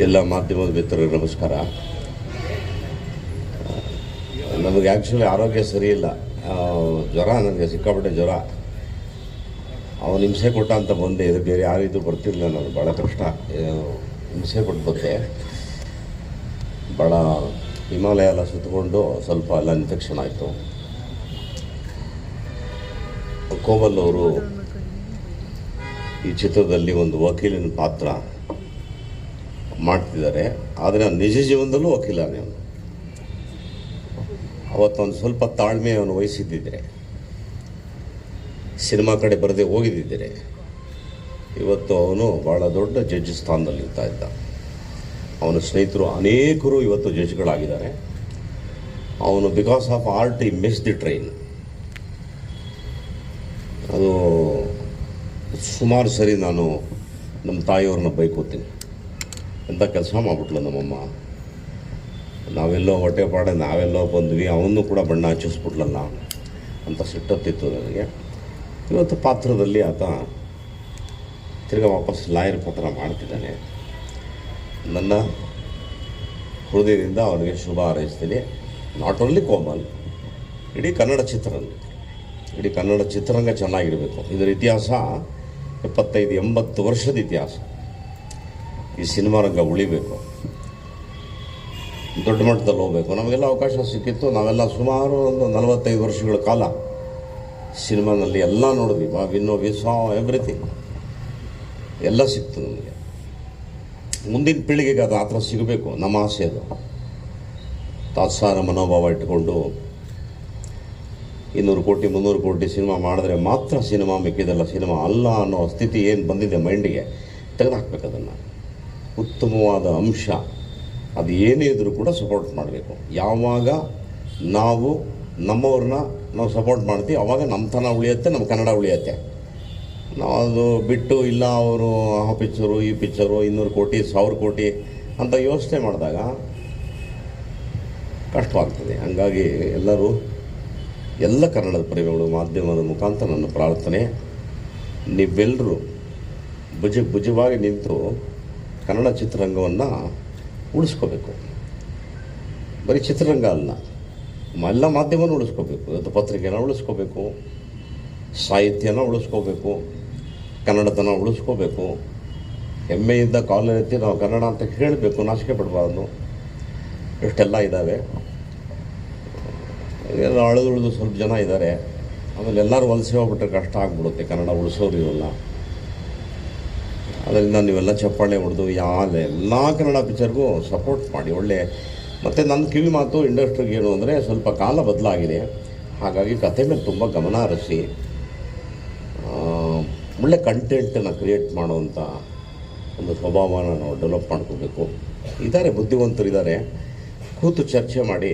ಎಲ್ಲ ಮಾಧ್ಯಮದ ಮಿತ್ರರಿಗೆ ನಮಸ್ಕಾರ. ನಮಗೆ ಆ್ಯಕ್ಚುಲಿ ಆರೋಗ್ಯ ಸರಿ ಇಲ್ಲ, ಜ್ವರ, ನನಗೆ ಸಿಕ್ಕಾಪಟ್ಟೆ ಜ್ವರ. ಅವನು ಹಿಂಸೆ ಕೊಟ್ಟ ಅಂತ ಬಂದೆ, ಇದು ಬೇರೆ ಯಾರಿದು ಬರ್ತಿರಲಿಲ್ಲ. ನಾನು ಭಾಳ ಕಷ್ಟ ಹಿಂಸೆ ಕೊಟ್ಟು ಬಂದೆ. ಭಾಳ ಹಿಮಾಲಯ ಎಲ್ಲ ಸುತ್ತಕೊಂಡು ಸ್ವಲ್ಪ ಎಲ್ಲ ಇನ್ಫೆಕ್ಷನ್ ಆಯಿತು. ಕೋಮಲ್ ಅವರು ಈ ಚಿತ್ರದಲ್ಲಿ ಒಂದು ವಕೀಲನ ಪಾತ್ರ ಮಾಡ್ತಿದ್ದಾರೆ, ಆದರೆ ನಿಜ ಜೀವನದಲ್ಲೂ ವಕೀಲನೇ ಅವನು. ಅವತ್ತೊಂದು ಸ್ವಲ್ಪ ತಾಳ್ಮೆ ಅವನು ವಹಿಸಿದ್ದಿದ್ರೆ, ಸಿನಿಮಾ ಕಡೆ ಬರದೆ ಹೋಗಿದ್ದಿದ್ದರೆ ಇವತ್ತು ಅವನು ಭಾಳ ದೊಡ್ಡ ಜಡ್ಜ್ ಸ್ಥಾನದಲ್ಲಿ ಇರ್ತಾ ಇದ್ದ. ಅವನ ಸ್ನೇಹಿತರು ಅನೇಕರು ಇವತ್ತು ಜಡ್ಜ್ಗಳಾಗಿದ್ದಾರೆ. ಅವನು ಬಿಕಾಸ್ ಆಫ್ ಆರ್ಟ್ ಈ ಮಿಸ್ ದಿ ಟ್ರೈನ್. ಅದು ಸುಮಾರು ಸರಿ ನಾನು ನಮ್ಮ ತಾಯಿಯವ್ರನ್ನ ಬೈಕೋತೀನಿ, ಎಂಥ ಕೆಲಸ ಮಾಡಿಬಿಟ್ಲು ನಮ್ಮಮ್ಮ, ನಾವೆಲ್ಲೋ ಹೊಟ್ಟೆ ಪಾಡೆ ನಾವೆಲ್ಲೋ ಬಂದ್ವಿ, ಅವನು ಕೂಡ ಬಣ್ಣ ಹಚ್ಚಿಸ್ಬಿಟ್ಲಲ್ಲ ಅಂತ ಸಿಟ್ಟತ್ತಿತ್ತು ನನಗೆ. ಇವತ್ತು ಪಾತ್ರದಲ್ಲಿ ಆತ ತಿರ್ಗಾ ವಾಪಸ್ ಲಾಯರ್ ಪಾತ್ರ ಮಾಡ್ತಿದ್ದಾನೆ. ನನ್ನ ಹೃದಯದಿಂದ ಅವನಿಗೆ ಶುಭ ಹಾರೈಸ್ತೀನಿ. ನಾಟ್ ಓನ್ಲಿ ಕೋಮಲ್, ಇಡೀ ಕನ್ನಡ ಚಿತ್ರರಂಗ ಚೆನ್ನಾಗಿರಬೇಕು. ಇದರ ಇತಿಹಾಸ 75-80 ವರ್ಷದ ಇತಿಹಾಸ. ಈ ಸಿನಿಮಾ ರಂಗ ಉಳಿಬೇಕು, ದೊಡ್ಡ ಮಟ್ಟದಲ್ಲಿ ಹೋಗಬೇಕು. ನಮಗೆಲ್ಲ ಅವಕಾಶ ಸಿಕ್ಕಿತ್ತು. ನಾವೆಲ್ಲ ಸುಮಾರು ಒಂದು 45 ವರ್ಷಗಳ ಕಾಲ ಸಿನಿಮಾನಲ್ಲಿ ಎಲ್ಲ ನೋಡಿದ್ವಿ. ವಿ ಸಾ ಎವ್ರಿಥಿಂಗ್, ಎಲ್ಲ ಸಿಕ್ತು ನಮಗೆ. ಮುಂದಿನ ಪೀಳಿಗೆಗೆ ಅದು ಆ ಥರ ಸಿಗಬೇಕು, ನಮ್ಮ ಆಸೆ ಅದು. ತಾತ್ಸಾರ ಮನೋಭಾವ ಇಟ್ಕೊಂಡು 200 ಕೋಟಿ 300 ಕೋಟಿ ಸಿನಿಮಾ ಮಾಡಿದ್ರೆ ಮಾತ್ರ ಸಿನಿಮಾ, ಮಿಕ್ಕಿದೆಲ್ಲ ಸಿನಿಮಾ ಅಲ್ಲ ಅನ್ನೋ ಸ್ಥಿತಿ ಏನು ಬಂದಿದೆ ಮೈಂಡಿಗೆ, ತೆಗೆದುಹಾಕ್ಬೇಕು. ಅದನ್ನು ಉತ್ತಮವಾದ ಅಂಶ ಅದು ಏನೇ ಇದ್ರೂ ಕೂಡ ಸಪೋರ್ಟ್ ಮಾಡಬೇಕು. ಯಾವಾಗ ನಾವು ನಮ್ಮವ್ರನ್ನ ನಾವು ಸಪೋರ್ಟ್ ಮಾಡ್ತೀವಿ ಆವಾಗ ನಮ್ಮತನ ಉಳಿಯುತ್ತೆ, ನಮ್ಮ ಕನ್ನಡ ಉಳಿಯುತ್ತೆ. ನಾವು ಅದು ಬಿಟ್ಟು ಇಲ್ಲ ಅವರು ಆ ಪಿಕ್ಚರು ಈ ಪಿಕ್ಚರು 200 ಕೋಟಿ 1000 ಕೋಟಿ ಅಂತ ಯೋಚನೆ ಮಾಡಿದಾಗ ಕಷ್ಟವಾಗ್ತದೆ. ಹಂಗಾಗಿ ಎಲ್ಲರೂ, ಎಲ್ಲ ಕನ್ನಡದ ಪ್ರೇಮಿಗಳು ಮಾಧ್ಯಮದ ಮುಖಾಂತರ ನನ್ನ ಪ್ರಾರ್ಥನೆ, ನೀವೆಲ್ಲರೂ ಭುಜವಾಗಿ ನಿಂತು ಕನ್ನಡ ಚಿತ್ರರಂಗವನ್ನು ಉಳಿಸ್ಕೋಬೇಕು. ಬರೀ ಚಿತ್ರರಂಗ ಅಲ್ಲ, ಎಲ್ಲ ಮಾಧ್ಯಮನ ಉಳಿಸ್ಕೋಬೇಕು. ಇವತ್ತು ಪತ್ರಿಕೆನ ಉಳಿಸ್ಕೋಬೇಕು, ಸಾಹಿತ್ಯನ ಉಳಿಸ್ಕೋಬೇಕು, ಕನ್ನಡತನ ಉಳಿಸ್ಕೋಬೇಕು. ಹೆಮ್ಮೆಯಿಂದ ಕಾಲೆತ್ತಿ ನಾವು ಕನ್ನಡ ಅಂತ ಹೇಳಬೇಕು, ನಾಚಿಕೆ ಪಡಬಾರ್ದು. ಇಷ್ಟೆಲ್ಲ ಇದ್ದಾವೆ. ಎಲ್ಲ ಅಳೆದುಳಿದು ಸ್ವಲ್ಪ ಜನ ಇದ್ದಾರೆ. ಆಮೇಲೆ ಎಲ್ಲರೂ ವಲಸೆ ಹೋಗ್ಬಿಟ್ರೆ ಕಷ್ಟ ಆಗಿಬಿಡುತ್ತೆ, ಕನ್ನಡ ಉಳಿಸೋರು ಇವೆಲ್ಲ. ಅದರಿಂದ ನೀವೆಲ್ಲ ಚಪ್ಪಾಳೆ ಹೊಡೆದು ಎಲ್ಲ ಕನ್ನಡ ಪಿಕ್ಚರ್ಗೂ ಸಪೋರ್ಟ್ ಮಾಡಿ ಒಳ್ಳೆ. ಮತ್ತು ನನ್ನ ಕಿವಿ ಮಾತು ಇಂಡಸ್ಟ್ರಿಗೆ ಏನು ಅಂದರೆ, ಸ್ವಲ್ಪ ಕಾಲ ಬದಲಾಗಿದೆ. ಹಾಗಾಗಿ ಕತೆ ಮೇಲೆ ತುಂಬ ಗಮನ ಹರಿಸಿ ಒಳ್ಳೆ ಕಂಟೆಂಟನ್ನು ಕ್ರಿಯೇಟ್ ಮಾಡುವಂಥ ಒಂದು ಸ್ವಭಾವನ ನಾವು ಡೆವಲಪ್ ಮಾಡ್ಕೋಬೇಕು. ಇದ್ದಾರೆ, ಬುದ್ಧಿವಂತರಿದ್ದಾರೆ. ಕೂತು ಚರ್ಚೆ ಮಾಡಿ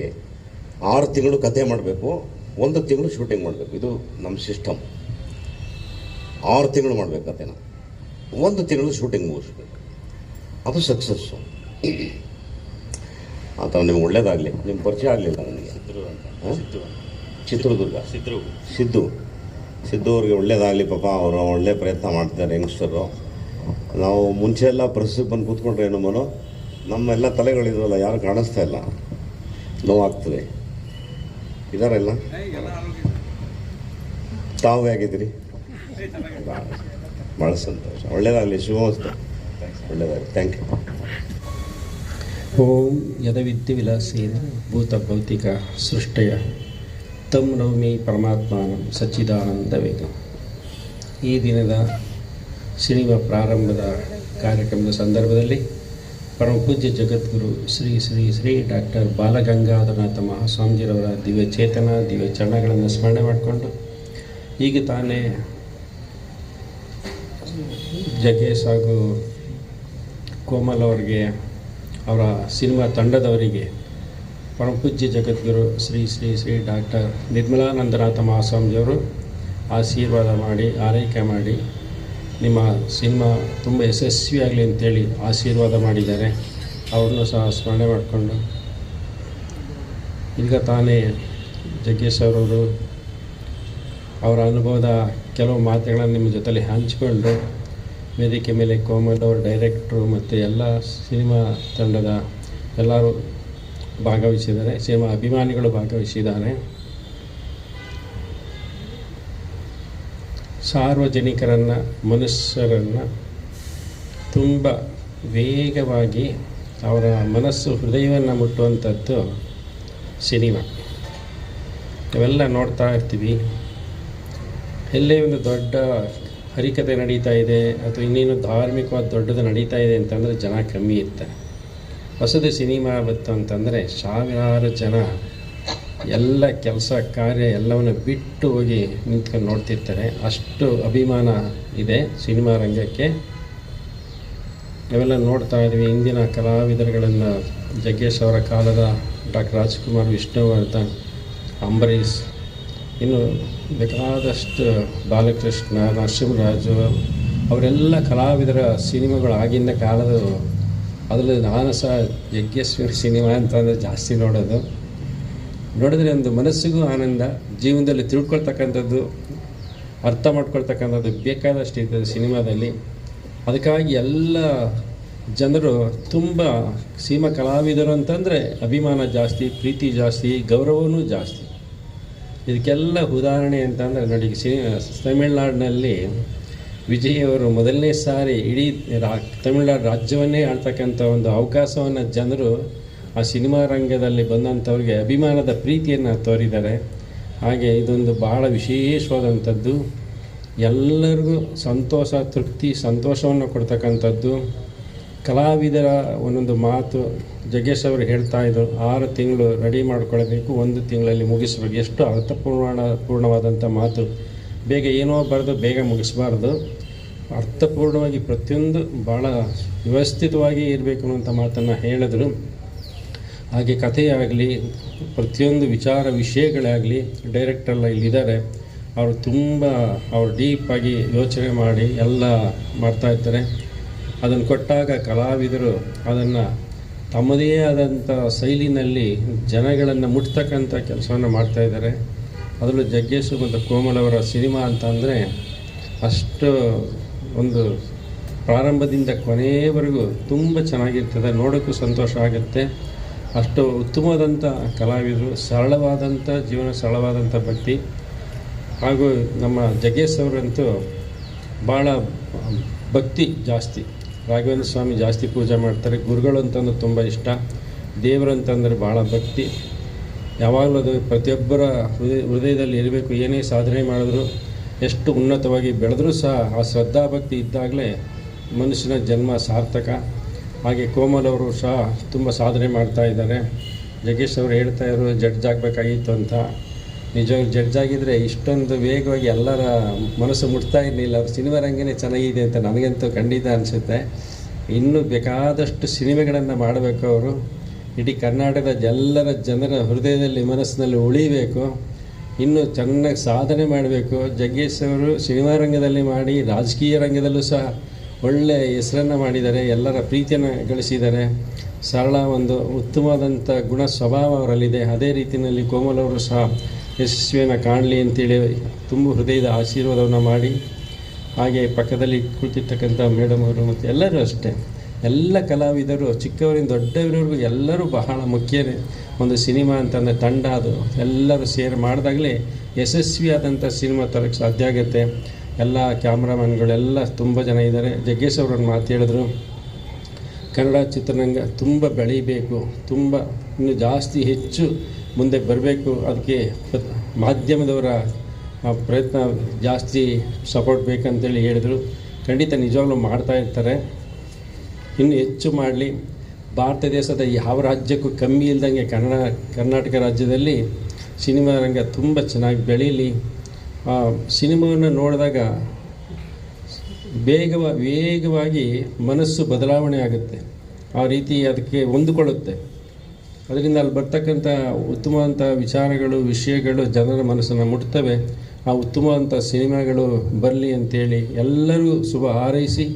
6 ತಿಂಗಳು ಕತೆ ಮಾಡಬೇಕು, 1 ತಿಂಗಳು ಶೂಟಿಂಗ್ ಮಾಡಬೇಕು. ಇದು ನಮ್ಮ ಸಿಸ್ಟಮ್. 6 ತಿಂಗಳು ಮಾಡಬೇಕು ಕತೆನ, 1 ತಿಂಗಳು ಶೂಟಿಂಗ್ ಮುಗಿಸ್ಬೇಕು. ಅದು ಸಕ್ಸಸ್ಸು. ಆ ಥರ ನಿಮ್ಗೆ ಒಳ್ಳೇದಾಗಲಿ. ನಿಮ್ಮ ಪರಿಚಯ ಆಗಲಿಲ್ಲ ನನಗೆ. ಚಿತ್ರದುರ್ಗ ಸಿದ್ದು ಅವ್ರಿಗೆ ಒಳ್ಳೇದಾಗಲಿ. ಪಾಪ ಅವರು ಒಳ್ಳೆ ಪ್ರಯತ್ನ ಮಾಡ್ತಿದ್ದಾರೆ ಯಂಗ್ಸ್ಟರು. ನಾವು ಮುಂಚೆ ಎಲ್ಲ ಪರಿಸ್ಥಿತಿ ಬಂದು ಕೂತ್ಕೊಂಡ್ರೆ ನಮ್ಮನು ನಮ್ಮೆಲ್ಲ ತಲೆಗಳಿದ್ರಲ್ಲ ಯಾರು ಕಾಣಿಸ್ತಾ ಇಲ್ಲ, ನೋವಾಗ್ತದೆ. ಇದಾರೆಲ್ಲ ತಾವು ಹೇಗಿದ್ದೀರಿ? ಭಾಳ ಸಂತೋಷ. ಒಳ್ಳೇದಾಗಲಿ, ಶುಭವಸ್ತು, ಒಳ್ಳೇದಾಗಲಿ. Thank you. ಓಂ ಯದವಿದ್ಯೆ ವಿಲಾಸೇನ ಭೂತ ಭೌತಿಕ ಸೃಷ್ಟಯ ತಂ ನವಮಿ ಪರಮಾತ್ಮಾನಂ ಸಚ್ಚಿದಾನಂದ ವೇಗ. ಈ ದಿನದ ಸಿನಿಮಾ ಪ್ರಾರಂಭದ ಕಾರ್ಯಕ್ರಮದ ಸಂದರ್ಭದಲ್ಲಿ ಪರಮ ಪೂಜ್ಯ ಜಗದ್ಗುರು ಶ್ರೀ ಶ್ರೀ ಶ್ರೀ ಡಾಕ್ಟರ್ ಬಾಲಗಂಗಾಧರನಾಥ ಮಹಾಸ್ವಾಮೀಜಿರವರ ದಿವ್ಯ ಚೇತನ ದಿವ್ಯ ಚರಣಗಳನ್ನು ಸ್ಮರಣೆ ಮಾಡಿಕೊಂಡು, ಈಗ ತಾನೇ ಜಗ್ಗೇಶ್ ಹಾಗೂ ಕೋಮಲ್ ಅವರಿಗೆ, ಅವರ ಸಿನಿಮಾ ತಂಡದವರಿಗೆ ಪರಮ ಪೂಜ್ಯ ಜಗದ್ಗುರು ಶ್ರೀ ಶ್ರೀ ಶ್ರೀ ಡಾಕ್ಟರ್ ನಿರ್ಮಲಾನಂದನಾಥ ಮಹಾಸ್ವಾಮೀಜಿಯವರು ಆಶೀರ್ವಾದ ಮಾಡಿ, ಆರೈಕೆ ಮಾಡಿ, ನಿಮ್ಮ ಸಿನಿಮಾ ತುಂಬ ಯಶಸ್ವಿಯಾಗಲಿ ಅಂತೇಳಿ ಆಶೀರ್ವಾದ ಮಾಡಿದ್ದಾರೆ. ಅವ್ರನ್ನೂ ಸಹ ಸ್ಮರಣೆ ಮಾಡಿಕೊಂಡು, ಈಗ ತಾನೇ ಜಗ್ಗೇಶ್ ಅವರವರು ಅವರ ಅನುಭವದ ಕೆಲವು ಮಾತುಗಳನ್ನು ನಿಮ್ಮ ಜೊತೆಲಿ ಹಂಚಿಕೊಂಡು ವೇದಿಕೆ ಮೇಲೆ ಕೋಮಲ್ ಅವರು ಡೈರೆಕ್ಟ್ರು ಮತ್ತು ಎಲ್ಲ ಸಿನಿಮಾ ತಂಡದ ಎಲ್ಲರೂ ಭಾಗವಹಿಸಿದ್ದಾರೆ, ಸಿನಿಮಾ ಅಭಿಮಾನಿಗಳು ಭಾಗವಹಿಸಿದ್ದಾರೆ. ಸಾರ್ವಜನಿಕರನ್ನು, ಮನುಷ್ಯರನ್ನು ತುಂಬ ವೇಗವಾಗಿ ಅವರ ಮನಸ್ಸು, ಹೃದಯವನ್ನು ಮುಟ್ಟುವಂಥದ್ದು ಸಿನಿಮಾ. ಇವೆಲ್ಲ ನೋಡ್ತಾ ಇರ್ತೀವಿ. ಎಲ್ಲೇ ಒಂದು ದೊಡ್ಡ ಹರಿಕತೆ ನಡೀತಾ ಇದೆ ಅಥವಾ ಇನ್ನೇನು ಧಾರ್ಮಿಕವಾದ ದೊಡ್ಡದು ನಡೀತಾ ಇದೆ ಅಂತಂದರೆ ಜನ ಕಮ್ಮಿ ಇರ್ತಾರೆ. ಹೊಸದು ಸಿನಿಮಾ ಬಂತು ಅಂತಂದರೆ ಸಾವಿರಾರು ಜನ ಎಲ್ಲ ಕೆಲಸ ಕಾರ್ಯ ಎಲ್ಲವನ್ನು ಬಿಟ್ಟು ಹೋಗಿ ನಿಂತ್ಕೊಂಡು ನೋಡ್ತಿರ್ತಾರೆ. ಅಷ್ಟು ಅಭಿಮಾನ ಇದೆ ಸಿನಿಮಾ ರಂಗಕ್ಕೆ. ಇವೆಲ್ಲ ನೋಡ್ತಾ ಇದ್ವಿ. ಇಂದಿನ ಕಲಾವಿದರುಗಳನ್ನು ಜಗ್ಗೇಶ್ ಅವರ ಕಾಲದ ಡಾಕ್ಟರ್ ರಾಜ್ಕುಮಾರ್, ವಿಷ್ಣುವರ್ಧನ್, ಅಂಬರೀಷ್, ಇನ್ನು ಬೇಕಾದಷ್ಟು ಬಾಲಕೃಷ್ಣ, ನರಸಿಂಹರಾಜು ಅವರೆಲ್ಲ ಕಲಾವಿದರ ಸಿನಿಮಾಗಳು ಆಗಿನ ಕಾಲದ. ಅದರಲ್ಲಿ ನಾನು ಸಹ ಯಜ್ಞೇಶ್ವರಿ ಸಿನಿಮಾ ಅಂತಂದರೆ ಜಾಸ್ತಿ ನೋಡಿದ್ರೆ ಒಂದು ಮನಸ್ಸಿಗೂ ಆನಂದ, ಜೀವನದಲ್ಲಿ ತಿಳ್ಕೊಳ್ತಕ್ಕಂಥದ್ದು, ಅರ್ಥ ಮಾಡ್ಕೊಳ್ತಕ್ಕಂಥದ್ದು ಬೇಕಾದಷ್ಟು ಇರ್ತದೆ ಸಿನಿಮಾದಲ್ಲಿ. ಅದಕ್ಕಾಗಿ ಎಲ್ಲ ಜನರು ತುಂಬ ಸಿನಿಮಾ ಕಲಾವಿದರು ಅಂತಂದರೆ ಅಭಿಮಾನ ಜಾಸ್ತಿ, ಪ್ರೀತಿ ಜಾಸ್ತಿ, ಗೌರವವೂ ಜಾಸ್ತಿ. ಇದಕ್ಕೆಲ್ಲ ಉದಾಹರಣೆ ಅಂತಂದರೆ ನೋಡಿ, ತಮಿಳ್ನಾಡಿನಲ್ಲಿ ವಿಜಯ್ ಅವರು ಮೊದಲನೇ ಸಾರಿ ಇಡೀ ತಮಿಳ್ನಾಡು ರಾಜ್ಯವನ್ನೇ ಆಳ್ತಕ್ಕಂಥ ಒಂದು ಅವಕಾಶವನ್ನು ಜನರು ಆ ಸಿನಿಮಾ ರಂಗದಲ್ಲಿ ಬಂದಂಥವ್ರಿಗೆ ಅಭಿಮಾನದ ಪ್ರೀತಿಯನ್ನು ತೋರಿದ್ದಾರೆ. ಹಾಗೆ ಇದೊಂದು ಭಾಳ ವಿಶೇಷವಾದಂಥದ್ದು, ಎಲ್ಲರಿಗೂ ಸಂತೋಷ, ತೃಪ್ತಿ, ಸಂತೋಷವನ್ನು ಕೊಡ್ತಕ್ಕಂಥದ್ದು. ಕಲಾವಿದರ ಒಂದೊಂದು ಮಾತು ಜಗ್ಗೇಶ್ ಅವರು ಹೇಳ್ತಾಯಿದ್ರು, 6 ತಿಂಗಳು ರೆಡಿ ಮಾಡ್ಕೊಳ್ಬೇಕು, 1 ತಿಂಗಳಲ್ಲಿ ಮುಗಿಸ್ಬೇಕು. ಎಷ್ಟು ಅರ್ಥಪೂರ್ಣವಾದಂಥ ಮಾತು. ಬೇಗ ಏನೋ ಬರೆದು ಬೇಗ ಮುಗಿಸ್ಬಾರ್ದು, ಅರ್ಥಪೂರ್ಣವಾಗಿ ಪ್ರತಿಯೊಂದು ಭಾಳ ವ್ಯವಸ್ಥಿತವಾಗಿ ಇರಬೇಕು ಅನ್ನೋಂಥ ಮಾತನ್ನು ಹೇಳಿದ್ರು. ಹಾಗೆ ಕಥೆಯಾಗಲಿ, ಪ್ರತಿಯೊಂದು ವಿಷಯಗಳಾಗಲಿ ಡೈರೆಕ್ಟರ್ಲ್ಲ ಇಲ್ಲಿದ್ದಾರೆ, ಅವರು ತುಂಬ ಡೀಪಾಗಿ ಯೋಚನೆ ಮಾಡಿ ಎಲ್ಲ ಮಾಡ್ತಾಯಿರ್ತಾರೆ. ಅದನ್ನು ಕೊಟ್ಟಾಗ ಕಲಾವಿದರು ಅದನ್ನು ತಮ್ಮದೇ ಆದಂಥ ಶೈಲಿನಲ್ಲಿ ಜನಗಳನ್ನು ಮುಟ್ತಕ್ಕಂಥ ಕೆಲಸವನ್ನು ಮಾಡ್ತಾಯಿದ್ದಾರೆ. ಅದರಲ್ಲೂ ಜಗ್ಗೇಶ್ ಮತ್ತು ಕೋಮಲ್ ಅವರ ಸಿನಿಮಾ ಅಂತಂದರೆ ಅಷ್ಟು ಒಂದು ಪ್ರಾರಂಭದಿಂದ ಕೊನೆಯವರೆಗೂ ತುಂಬ ಚೆನ್ನಾಗಿರ್ತದೆ, ನೋಡೋಕ್ಕೂ ಸಂತೋಷ ಆಗುತ್ತೆ. ಅಷ್ಟು ಉತ್ತಮವಾದಂಥ ಕಲಾವಿದರು, ಸರಳವಾದಂಥ ಜೀವನ, ಸರಳವಾದಂಥ ಭಕ್ತಿ. ಹಾಗೂ ನಮ್ಮ ಜಗ್ಗೇಶ್ ಅವರಂತೂ ಭಾಳ ಭಕ್ತಿ ಜಾಸ್ತಿ. ರಾಘವೇಂದ್ರ ಸ್ವಾಮಿ ಜಾಸ್ತಿ ಪೂಜೆ ಮಾಡ್ತಾರೆ. ಗುರುಗಳು ಅಂತಂದ್ರೆ ತುಂಬ ಇಷ್ಟ. ದೇವರು ಅಂತಂದರೆ ಭಾಳ ಭಕ್ತಿ. ಯಾವಾಗಲೂ ಅದು ಪ್ರತಿಯೊಬ್ಬರ ಹೃದಯದಲ್ಲಿ ಇರಬೇಕು. ಏನೇ ಸಾಧನೆ ಮಾಡಿದ್ರು, ಎಷ್ಟು ಉನ್ನತವಾಗಿ ಬೆಳೆದರೂ ಸಹ ಆ ಶ್ರದ್ಧಾಭಕ್ತಿ ಇದ್ದಾಗಲೇ ಮನುಷ್ಯನ ಜನ್ಮ ಸಾರ್ಥಕ. ಹಾಗೆ ಕೋಮಲ್ ಅವರು ಸಹ ತುಂಬ ಸಾಧನೆ ಮಾಡ್ತಾ ಇದ್ದಾರೆ. ಜಗ್ಗೇಶ್ ಅವರು ಹೇಳ್ತಾಯಿದ್ರು ಜಡ್ಜ್ ಆಗಬೇಕಾಗಿತ್ತು ಅಂತ. ನಿಜವಾಗಿ ಜಡ್ಜ್ ಆಗಿದ್ದರೆ ಇಷ್ಟೊಂದು ವೇಗವಾಗಿ ಎಲ್ಲರ ಮನಸ್ಸು ಮುಟ್ತಾ ಇರಲಿಲ್ಲ. ಅವ್ರ ಸಿನಿಮಾ ರಂಗನೇ ಚೆನ್ನಾಗಿದೆ ಅಂತ ನನಗಂತೂ ಖಂಡಿತ ಅನಿಸುತ್ತೆ. ಇನ್ನೂ ಬೇಕಾದಷ್ಟು ಸಿನಿಮೆಗಳನ್ನು ಮಾಡಬೇಕು ಅವರು. ಇಡೀ ಕರ್ನಾಟಕದ ಎಲ್ಲರ ಜನರ ಹೃದಯದಲ್ಲಿ, ಮನಸ್ಸಿನಲ್ಲಿ ಉಳಿಬೇಕು. ಇನ್ನೂ ಚೆನ್ನಾಗಿ ಸಾಧನೆ ಮಾಡಬೇಕು. ಜಗ್ಗೇಶ್ ಅವರು ಸಿನಿಮಾ ರಂಗದಲ್ಲಿ ಮಾಡಿ ರಾಜಕೀಯ ರಂಗದಲ್ಲೂ ಸಹ ಒಳ್ಳೆಯ ಹೆಸರನ್ನು ಮಾಡಿದ್ದಾರೆ, ಎಲ್ಲರ ಪ್ರೀತಿಯನ್ನು ಗಳಿಸಿದ್ದಾರೆ. ಸರಳ ಒಂದು ಉತ್ತಮವಾದಂಥ ಗುಣ ಸ್ವಭಾವ ಅವರಲ್ಲಿದೆ. ಅದೇ ರೀತಿಯಲ್ಲಿ ಕೋಮಲ್ ಅವರು ಸಹ ಯಶಸ್ವಿಯನ್ನು ಕಾಣಲಿ ಅಂತೇಳಿ ತುಂಬ ಹೃದಯದ ಆಶೀರ್ವಾದವನ್ನು ಮಾಡಿ, ಹಾಗೆ ಪಕ್ಕದಲ್ಲಿ ಕುಳಿತಿರ್ತಕ್ಕಂಥ ಮೇಡಮ್ ಅವರು ಮತ್ತು ಎಲ್ಲರೂ ಅಷ್ಟೇ, ಎಲ್ಲ ಕಲಾವಿದರು ಚಿಕ್ಕವರಿಂದ ದೊಡ್ಡವರಿಗೂ ಎಲ್ಲರೂ ಬಹಳ ಮುಖ್ಯ. ಒಂದು ಸಿನಿಮಾ ಅಂತಂದರೆ ತಂಡ, ಅದು ಎಲ್ಲರೂ ಸೇರಿ ಮಾಡಿದಾಗಲೇ ಯಶಸ್ವಿಯಾದಂಥ ಸಿನಿಮಾ ತರಕ್ಕೆ ಸಾಧ್ಯ ಆಗುತ್ತೆ. ಎಲ್ಲ ಕ್ಯಾಮ್ರಾಮನ್ಗಳೆಲ್ಲ ತುಂಬ ಜನ ಇದ್ದಾರೆ. ಜಗ್ಗೇಶ್ ಅವರನ್ನು ಮಾತು ಹೇಳಿದ್ರು, ಕನ್ನಡ ಚಿತ್ರರಂಗ ತುಂಬ ಬೆಳೀಬೇಕು, ತುಂಬ ಇನ್ನೂ ಜಾಸ್ತಿ ಹೆಚ್ಚು ಮುಂದೆ ಬರಬೇಕು. ಅದಕ್ಕೆ ಮಾಧ್ಯಮದವರ ಪ್ರಯತ್ನ ಜಾಸ್ತಿ ಸಪೋರ್ಟ್ ಬೇಕಂತೇಳಿ ಹೇಳಿದರು. ಖಂಡಿತ ನಿಜವಾಗ್ಲೂ ಮಾಡ್ತಾ ಇರ್ತಾರೆ, ಇನ್ನೂ ಹೆಚ್ಚು ಮಾಡಲಿ. ಭಾರತ ದೇಶದ ಯಾವ ರಾಜ್ಯಕ್ಕೂ ಕಮ್ಮಿ ಇಲ್ದಂಗೆ ಕರ್ನಾಟಕ ರಾಜ್ಯದಲ್ಲಿ ಸಿನಿಮಾ ರಂಗ ತುಂಬ ಚೆನ್ನಾಗಿ ಬೆಳೀಲಿ. ಸಿನಿಮಾವನ್ನು ನೋಡಿದಾಗ ವೇಗವಾಗಿ ಮನಸ್ಸು ಬದಲಾವಣೆ ಆಗುತ್ತೆ. ಆ ರೀತಿ ಅದಕ್ಕೆ ಹೊಂದಿಕೊಳ್ಳುತ್ತೆ. ಅದರಿಂದ ಅಲ್ಲಿ ಬರ್ತಕ್ಕಂಥ ಉತ್ತಮವಾದಂಥ ವಿಚಾರಗಳು, ವಿಷಯಗಳು ಜನರ ಮನಸ್ಸನ್ನು ಮುಟ್ತವೆ. ಆ ಉತ್ತಮವಾದಂಥ ಸಿನಿಮಾಗಳು ಬರಲಿ ಅಂಥೇಳಿ ಎಲ್ಲರೂ ಶುಭ ಹಾರೈಸಿ,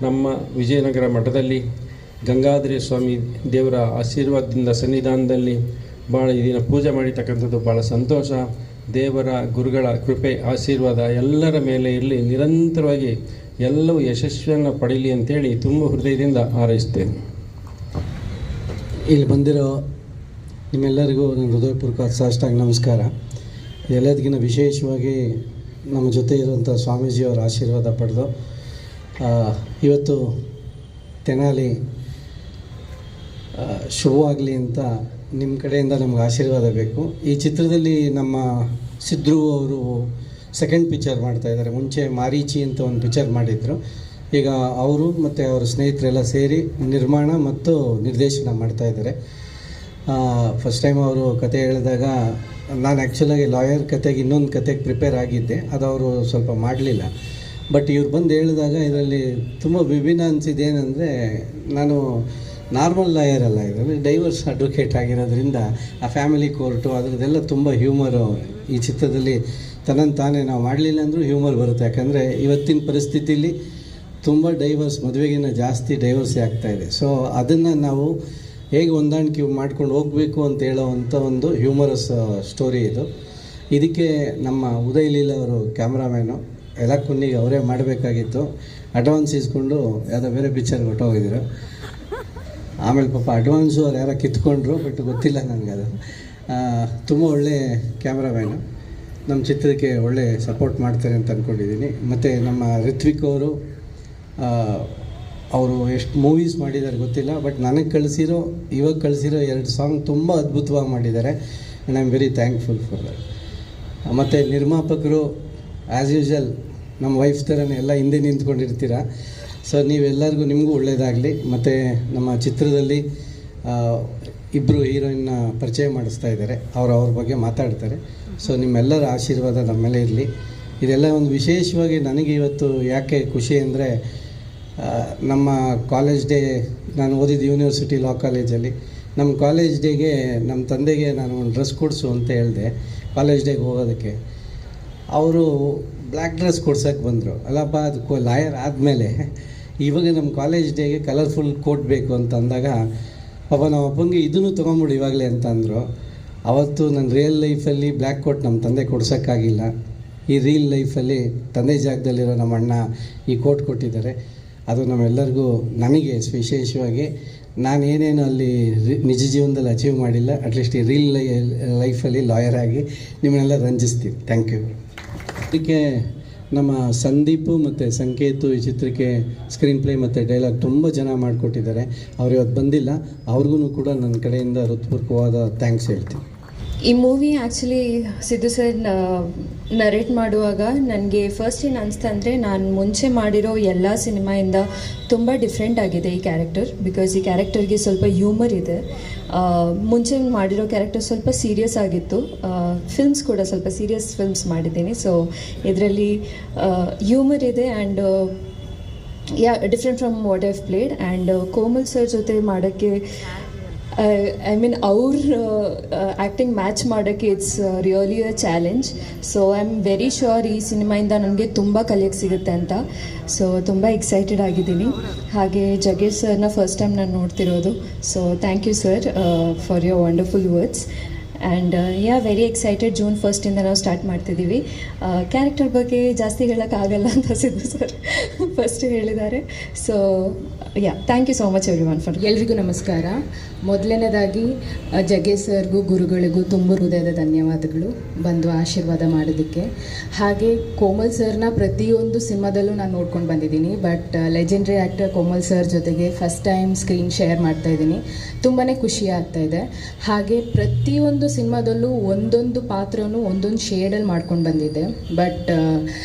ನಮ್ಮ ವಿಜಯನಗರ ಮಠದಲ್ಲಿ ಗಂಗಾಧರ ಸ್ವಾಮಿ ದೇವರ ಆಶೀರ್ವಾದದಿಂದ ಸನ್ನಿಧಾನದಲ್ಲಿ ಭಾಳ ಇದನ್ನು ಪೂಜೆ ಮಾಡಿರ್ತಕ್ಕಂಥದ್ದು ಭಾಳ ಸಂತೋಷ. ದೇವರ ಗುರುಗಳ ಕೃಪೆ ಆಶೀರ್ವಾದ ಎಲ್ಲರ ಮೇಲೆ ಇರಲಿ, ನಿರಂತರವಾಗಿ ಎಲ್ಲವೂ ಯಶಸ್ವಿಯನ್ನು ಪಡೀಲಿ ಅಂತೇಳಿ ತುಂಬ ಹೃದಯದಿಂದ ಹಾರೈಸ್ತೇನೆ. ಇಲ್ಲಿ ಬಂದಿರೋ ನಿಮ್ಮೆಲ್ಲರಿಗೂ ನನ್ನ ಹೃದಯಪೂರ್ವಕ ಸಾಷ್ಟಾಂಗ ನಮಸ್ಕಾರ. ಎಲ್ಲದಕ್ಕಿಂತ ವಿಶೇಷವಾಗಿ ನಮ್ಮ ಜೊತೆ ಇರುವಂಥ ಸ್ವಾಮೀಜಿಯವರ ಆಶೀರ್ವಾದ ಪಡೆದು ಇವತ್ತು ತೆನಾಲಿ ಶುಭವಾಗಲಿ ಅಂತ ನಿಮ್ಮ ಕಡೆಯಿಂದ ನಮ್ಗೆ ಆಶೀರ್ವಾದ ಬೇಕು. ಈ ಚಿತ್ರದಲ್ಲಿ ನಮ್ಮ ಸಿದ್ರು ಅವರು ಸೆಕೆಂಡ್ ಪಿಕ್ಚರ್ ಮಾಡ್ತಾಯಿದ್ದಾರೆ. ಮುಂಚೆ ಮಾರೀಚಿ ಅಂತ ಒಂದು ಪಿಕ್ಚರ್ ಮಾಡಿದರು. ಈಗ ಅವರು ಮತ್ತು ಅವರ ಸ್ನೇಹಿತರೆಲ್ಲ ಸೇರಿ ನಿರ್ಮಾಣ ಮತ್ತು ನಿರ್ದೇಶನ ಮಾಡ್ತಾಯಿದ್ದಾರೆ. ಫಸ್ಟ್ ಟೈಮ್ ಅವರು ಕತೆ ಹೇಳಿದಾಗ ನಾನು ಆ್ಯಕ್ಚುಲಾಗಿ ಲಾಯರ್ ಕತೆಗೆ ಇನ್ನೊಂದು ಕತೆಗೆ ಪ್ರಿಪೇರ್ ಆಗಿದ್ದೆ, ಅದು ಅವರು ಸ್ವಲ್ಪ ಮಾಡಲಿಲ್ಲ. ಬಟ್ ಇವ್ರು ಬಂದು ಹೇಳಿದಾಗ ಇದರಲ್ಲಿ ತುಂಬ ವಿಭಿನ್ನ ಅನಿಸಿದ್ದೇನೆಂದರೆ, ನಾನು ನಾರ್ಮಲ್ ಲಾಯರ್ ಅಲ್ಲ, ಇದರಲ್ಲಿ ಡೈವರ್ಸ್ ಅಡ್ವೊಕೇಟ್ ಆಗಿರೋದ್ರಿಂದ ಆ ಫ್ಯಾಮಿಲಿ ಕೋರ್ಟು ಅದರದ್ದೆಲ್ಲ ತುಂಬ ಹ್ಯೂಮರು ಈ ಚಿತ್ರದಲ್ಲಿ ತನ್ನನ್ನು ತಾನೇ ನಾವು ಮಾಡಲಿಲ್ಲ ಅಂದರೂ ಹ್ಯೂಮರ್ ಬರುತ್ತೆ. ಯಾಕಂದರೆ ಇವತ್ತಿನ ಪರಿಸ್ಥಿತಿಯಲ್ಲಿ ತುಂಬ ಡೈವರ್ಸ್, ಮದುವೆಗಿನ್ನ ಜಾಸ್ತಿ ಡೈವರ್ಸೇ ಆಗ್ತಾಯಿದೆ. ಸೊ ಅದನ್ನು ನಾವು ಹೇಗೆ ಹೊಂದಾಣಿಕೆ ಮಾಡ್ಕೊಂಡು ಹೋಗಬೇಕು ಅಂತ ಹೇಳೋವಂಥ ಒಂದು ಹ್ಯೂಮರಸ್ ಸ್ಟೋರಿ ಇದು. ಇದಕ್ಕೆ ನಮ್ಮ ಉದಯ್ ಲೀಲಾ ಅವರು ಕ್ಯಾಮ್ರಾಮ್ಯಾನು ಎಲ್ಲ ಕುನ್ನಿಗೆ ಅವರೇ ಮಾಡಬೇಕಾಗಿತ್ತು. ಅಡ್ವಾನ್ಸ್ ಇಸ್ಕೊಂಡು ಯಾವುದೋ ಬೇರೆ ಪಿಕ್ಚರ್ಗೆ ಹೊಟ್ಟೋಗಿದ್ರು. ಆಮೇಲೆ ಪಾಪ ಅಡ್ವಾನ್ಸು ಅವ್ರು ಯಾರೋ ಕಿತ್ಕೊಂಡ್ರು, ಬಟ್ ಗೊತ್ತಿಲ್ಲ ನನಗದು. ತುಂಬ ಒಳ್ಳೆ ಕ್ಯಾಮ್ರಾಮ್ಯಾನು, ನಮ್ಮ ಚಿತ್ರಕ್ಕೆ ಒಳ್ಳೆ ಸಪೋರ್ಟ್ ಮಾಡ್ತಾರೆ ಅಂತ ಅಂದ್ಕೊಂಡಿದ್ದೀನಿ. ಮತ್ತು ನಮ್ಮ ರಿತ್ವಿಕ್ ಅವರು ಎಷ್ಟು ಮೂವೀಸ್ ಮಾಡಿದ್ದಾರೆ ಗೊತ್ತಿಲ್ಲ, ಬಟ್ ನನಗೆ ಇವಾಗ ಕಳಿಸಿರೋ 2 ಸಾಂಗ್ ತುಂಬ ಅದ್ಭುತವಾಗಿ ಮಾಡಿದ್ದಾರೆ. And I am very thankful for that. ಮತ್ತು ನಿರ್ಮಾಪಕರು ಆ್ಯಸ್ ಯೂಶಲ್ ನಮ್ಮ ವೈಫ್ ಥರನೇ ಎಲ್ಲ ಹಿಂದೆ ನಿಂತ್ಕೊಂಡಿರ್ತೀರ. ಸೊ ನೀವೆಲ್ಲರಿಗೂ ನಿಮಗೂ ಒಳ್ಳೆಯದಾಗಲಿ. ಮತ್ತು ನಮ್ಮ ಚಿತ್ರದಲ್ಲಿ ಇಬ್ಬರು ಹೀರೋಯಿನ್ನ ಪರಿಚಯ ಮಾಡಿಸ್ತಾ ಇದ್ದಾರೆ, ಅವ್ರ ಬಗ್ಗೆ ಮಾತಾಡ್ತಾರೆ. ಸೊ ನಿಮ್ಮೆಲ್ಲರ ಆಶೀರ್ವಾದ ನಮ್ಮ ಮೇಲೆ ಇರಲಿ. ಇದೆಲ್ಲ ಒಂದು ವಿಶೇಷವಾಗಿ ನನಗೆ ಇವತ್ತು ಯಾಕೆ ಖುಷಿ ಅಂದರೆ, ನಮ್ಮ ಕಾಲೇಜ್ ಡೇ, ನಾನು ಓದಿದ್ದು ಯೂನಿವರ್ಸಿಟಿ ಲಾ ಕಾಲೇಜಲ್ಲಿ. ನಮ್ಮ ಕಾಲೇಜ್ ಡೇಗೆ ನಮ್ಮ ತಂದೆಗೆ ನಾನು ಒಂದು ಡ್ರೆಸ್ ಕೊಡಿಸು ಅಂತ ಹೇಳಿದೆ ಕಾಲೇಜ್ ಡೇಗೆ ಹೋಗೋದಕ್ಕೆ. ಅವರು ಬ್ಲ್ಯಾಕ್ ಡ್ರೆಸ್ ಕೊಡ್ಸೋಕ್ಕೆ ಬಂದರು. ಅಲ್ಲಪ್ಪ ಅದು ಲಾಯರ್ ಆದಮೇಲೆ ಇವಾಗ ನಮ್ಮ ಕಾಲೇಜ್ ಡೇಗೆ ಕಲರ್ಫುಲ್ ಕೋಟ್ ಬೇಕು ಅಂತ ಅಂದಾಗ, ಪಾಪ ನಮ್ಮ ಅಪ್ಪಂಗೆ ಇದನ್ನು ತೊಗೊಂಬಿಡು ಇವಾಗಲೇ ಅಂತ ಅಂದರು. ಅವತ್ತು ನನ್ನ ರಿಯಲ್ ಲೈಫಲ್ಲಿ ಬ್ಲ್ಯಾಕ್ ಕೋಟ್ ನಮ್ಮ ತಂದೆ ಕೊಡ್ಸೋಕ್ಕಾಗಿಲ್ಲ. ಈ ರೀಲ್ ಲೈಫಲ್ಲಿ ತಂದೆ ಜಾಗದಲ್ಲಿರೋ ನಮ್ಮ ಅಣ್ಣ ಈ ಕೋಟ್ ಕೊಟ್ಟಿದ್ದಾರೆ. ಅದು ನಮ್ಮೆಲ್ಲರಿಗೂ, ನನಗೆ ವಿಶೇಷವಾಗಿ ನಾನೇನೇನು ಅಲ್ಲಿ ನಿಜ ಜೀವನದಲ್ಲಿ ಅಚೀವ್ ಮಾಡಿಲ್ಲ, ಅಟ್ಲೀಸ್ಟ್ ಈ ರೀಲ್ ಲೈಫಲ್ಲಿ ಲಾಯರ್ ಆಗಿ ನಿಮ್ಮನ್ನೆಲ್ಲ ರಂಜಿಸ್ತೀವಿ. Thank you. ಇದಕ್ಕೆ ನಮ್ಮ ಸಂದೀಪು ಮತ್ತು ಸಂಕೇತು ಈ ಚಿತ್ರಕ್ಕೆ ಸ್ಕ್ರೀನ್ ಪ್ಲೇ ಮತ್ತು ಡೈಲಾಗ್ ತುಂಬ ಚೆನ್ನಾಗಿ ಮಾಡಿಕೊಟ್ಟಿದ್ದಾರೆ. ಅವ್ರು ಇವತ್ತು ಬಂದಿಲ್ಲ, ಅವ್ರಿಗೂ ಕೂಡ ನನ್ನ ಕಡೆಯಿಂದ ಹೃತ್ಪೂರ್ವಕವಾದ ಥ್ಯಾಂಕ್ಸ್ ಹೇಳ್ತೀನಿ. ಈ movie actually Siddu sir narrate ಮಾಡುವಾಗ ನನಗೆ ಫಸ್ಟ್ ಏನು ಅನಿಸ್ತಾ ಅಂದರೆ, ನಾನು ಮುಂಚೆ ಮಾಡಿರೋ ಎಲ್ಲ ಸಿನಿಮಾಯಿಂದ ತುಂಬ ಡಿಫ್ರೆಂಟ್ ಆಗಿದೆ ಈ ಕ್ಯಾರೆಕ್ಟರ್. ಬಿಕಾಸ್ ಈ ಕ್ಯಾರೆಕ್ಟರ್ಗೆ ಸ್ವಲ್ಪ ಹ್ಯೂಮರ್ ಇದೆ. ಮುಂಚೆ ಮಾಡಿರೋ ಕ್ಯಾರೆಕ್ಟರ್ ಸ್ವಲ್ಪ ಸೀರಿಯಸ್ ಆಗಿತ್ತು. ಫಿಲ್ಮ್ಸ್ ಕೂಡ ಸ್ವಲ್ಪ ಸೀರಿಯಸ್ ಫಿಲ್ಮ್ಸ್ ಮಾಡಿದ್ದೀನಿ. ಸೊ ಇದರಲ್ಲಿ ಹ್ಯೂಮರ್ ಇದೆ and different from what I've played. And Komal sir ಜೊತೆ ಮಾಡೋಕ್ಕೆ ಐ ಮೀನ್ ಅವ್ರ ಆ್ಯಕ್ಟಿಂಗ್ ಮ್ಯಾಚ್ ಮಾಡೋಕ್ಕೆ it's really a challenge. So I am very sure ಈ ಸಿನಿಮಾಯಿಂದ ನನಗೆ ತುಂಬ ಕಲಿಯೋಕ್ಕೆ ಸಿಗುತ್ತೆ ಅಂತ. ಸೊ ತುಂಬ ಎಕ್ಸೈಟೆಡ್ ಆಗಿದ್ದೀನಿ. ಹಾಗೆ ಜಗ್ಗೇಶ್ ಸರ್ನ ಫಸ್ಟ್ ಟೈಮ್ ನಾನು ನೋಡ್ತಿರೋದು. So thank you sir for your wonderful words. And very excited. June 1 ನಾವು ಸ್ಟಾರ್ಟ್ ಮಾಡ್ತಿದ್ದೀವಿ. ಕ್ಯಾರೆಕ್ಟರ್ ಬಗ್ಗೆ ಜಾಸ್ತಿ ಹೇಳೋಕ್ಕಾಗಲ್ಲ ಅಂತ ಸಿದ್ದು ಸರ್ ಫಸ್ಟ್ ಹೇಳಿದ್ದಾರೆ. So thank you so much everyone for. ಎಲ್ರಿಗೂ ನಮಸ್ಕಾರ. ಮೊದಲನೇದಾಗಿ ಜಗ್ಗೇಶ್ ಸರ್ಗೂ ಗುರುಗಳಿಗೂ ತುಂಬ ಹೃದಯದ ಧನ್ಯವಾದಗಳು ಬಂದು ಆಶೀರ್ವಾದ ಮಾಡೋದಕ್ಕೆ. ಹಾಗೆ ಕೋಮಲ್ ಸರ್ನ ಪ್ರತಿಯೊಂದು ಸಿನಿಮಾದಲ್ಲೂ ನಾನು ನೋಡ್ಕೊಂಡು ಬಂದಿದ್ದೀನಿ. But legendary actor Komal sir ಜೊತೆಗೆ ಫಸ್ಟ್ ಟೈಮ್ ಸ್ಕ್ರೀನ್ ಶೇರ್ ಮಾಡ್ತಾಯಿದ್ದೀನಿ. ತುಂಬಾ ಖುಷಿ ಆಗ್ತಾಯಿದೆ. ಹಾಗೆ ಪ್ರತಿಯೊಂದು ಸಿನಿಮಾದಲ್ಲೂ ಒಂದೊಂದು ಪಾತ್ರನೂ ಒಂದೊಂದು ಶೇಡಲ್ಲಿ ಮಾಡ್ಕೊಂಡು ಬಂದಿದ್ದೆ. ಬಟ್